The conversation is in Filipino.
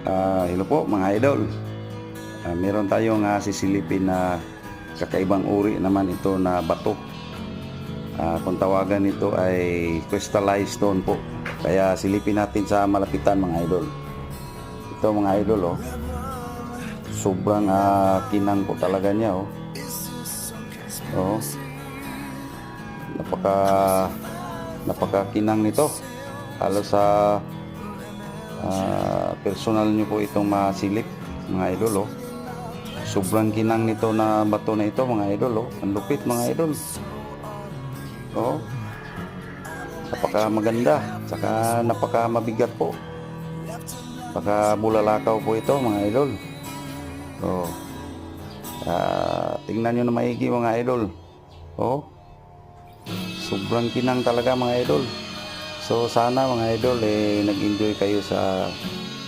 Hello po mga idol. Meron tayong sisilipin na kakaibang uri naman ito na bato. Kung tawagan nito ay crystallized stone po. Kaya silipin natin sa malapitan mga idol. Ito mga idol, oh. Sobrang kinang po talaga niya, oh. Oh. Napaka kinang nito. Halos sa personal nyo po itong masilip mga idol, oh. Sobrang kinang nito na bato na ito mga idol, oh. Ang lupit mga idol, oh. Napaka maganda, saka napaka mabigat po, napaka bulalakaw po ito mga idol, oh. Tingnan nyo na maigi mga idol, oh. Sobrang kinang talaga mga idol. So sana mga idol nag-enjoy kayo sa